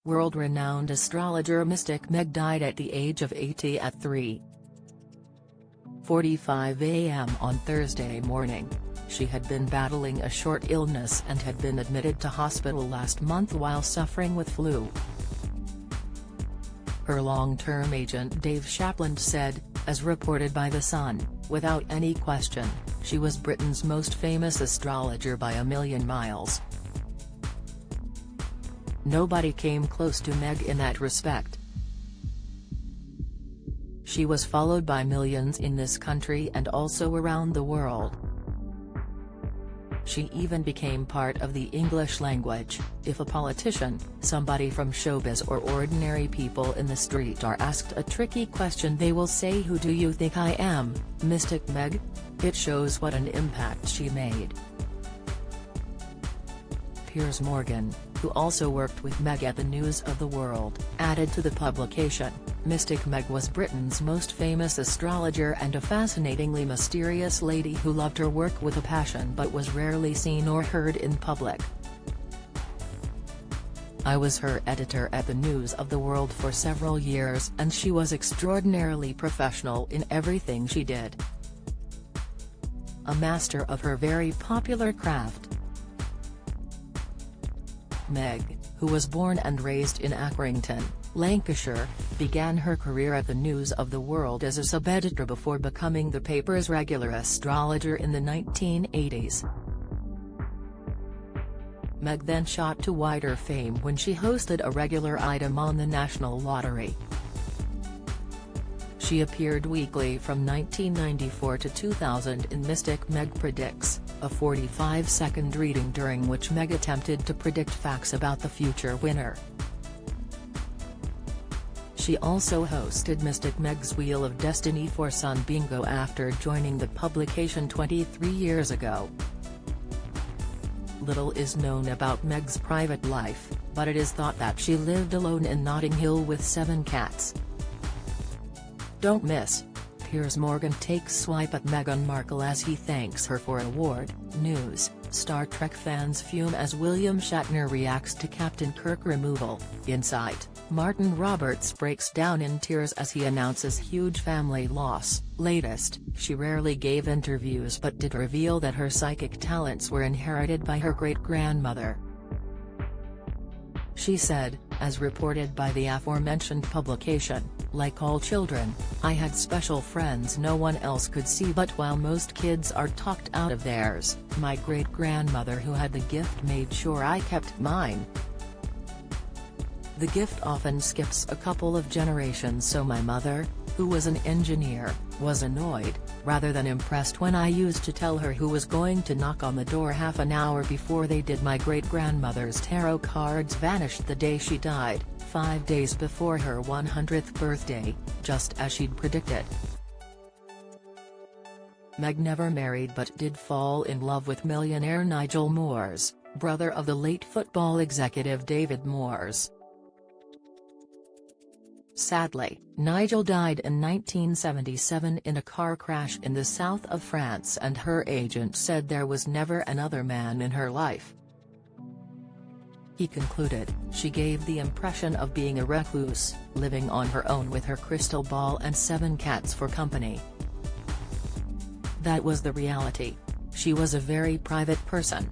World-renowned astrologer Mystic Meg died at the age of 80 at 3:45 a.m. on Thursday morning. She had been battling a short illness and had been admitted to hospital last month while suffering with flu. Her long-term agent Dave Shapland said, as reported by The Sun, "Without any question, she was Britain's most famous astrologer by a million miles. Nobody came close to Meg in that respect. She was followed by millions in this country and also around the world. She even became part of the English language. If a politician, somebody from showbiz or ordinary people in the street are asked a tricky question, they will say, 'Who do you think I am, Mystic Meg?' It shows what an impact she made." Piers Morgan, who also worked with Meg at the News of the World, added to the publication, "Mystic Meg was Britain's most famous astrologer and a fascinatingly mysterious lady who loved her work with a passion but was rarely seen or heard in public. I was her editor at the News of the World for several years and she was extraordinarily professional in everything she did. A master of her very popular craft." Meg, who was born and raised in Accrington, Lancashire, began her career at the News of the World as a sub-editor before becoming the paper's regular astrologer in the 1980s. Meg then shot to wider fame when she hosted a regular item on the National Lottery. She appeared weekly from 1994 to 2000 in Mystic Meg Predicts, a 45-second reading during which Meg attempted to predict facts about the future winner. She also hosted Mystic Meg's Wheel of Destiny for Sun Bingo after joining the publication 23 years ago. Little is known about Meg's private life, but it is thought that she lived alone in Notting Hill with 7 cats. Don't miss. Piers Morgan takes swipe at Meghan Markle as he thanks her for award. News: Star Trek fans fume as William Shatner reacts to Captain Kirk removal. Insight: Martin Roberts breaks down in tears as he announces huge family loss. Latest: she rarely gave interviews but did reveal that her psychic talents were inherited by her great-grandmother. She said, as reported by the aforementioned publication, "Like all children, I had special friends no one else could see, but while most kids are talked out of theirs, my great-grandmother who had the gift made sure I kept mine. The gift often skips a couple of generations, so my mother, who was an engineer, was annoyed, rather than impressed when I used to tell her who was going to knock on the door half an hour before they did." My great-grandmother's tarot cards vanished the day she died, 5 days before her 100th birthday, just as she'd predicted. Meg never married but did fall in love with millionaire Nigel Moores, brother of the late football executive David Moores. Sadly, Nigel died in 1977 in a car crash in the south of France, and her agent said there was never another man in her life. He concluded, "She gave the impression of being a recluse, living on her own with her crystal ball and 7 cats for company. That was the reality. She was a very private person.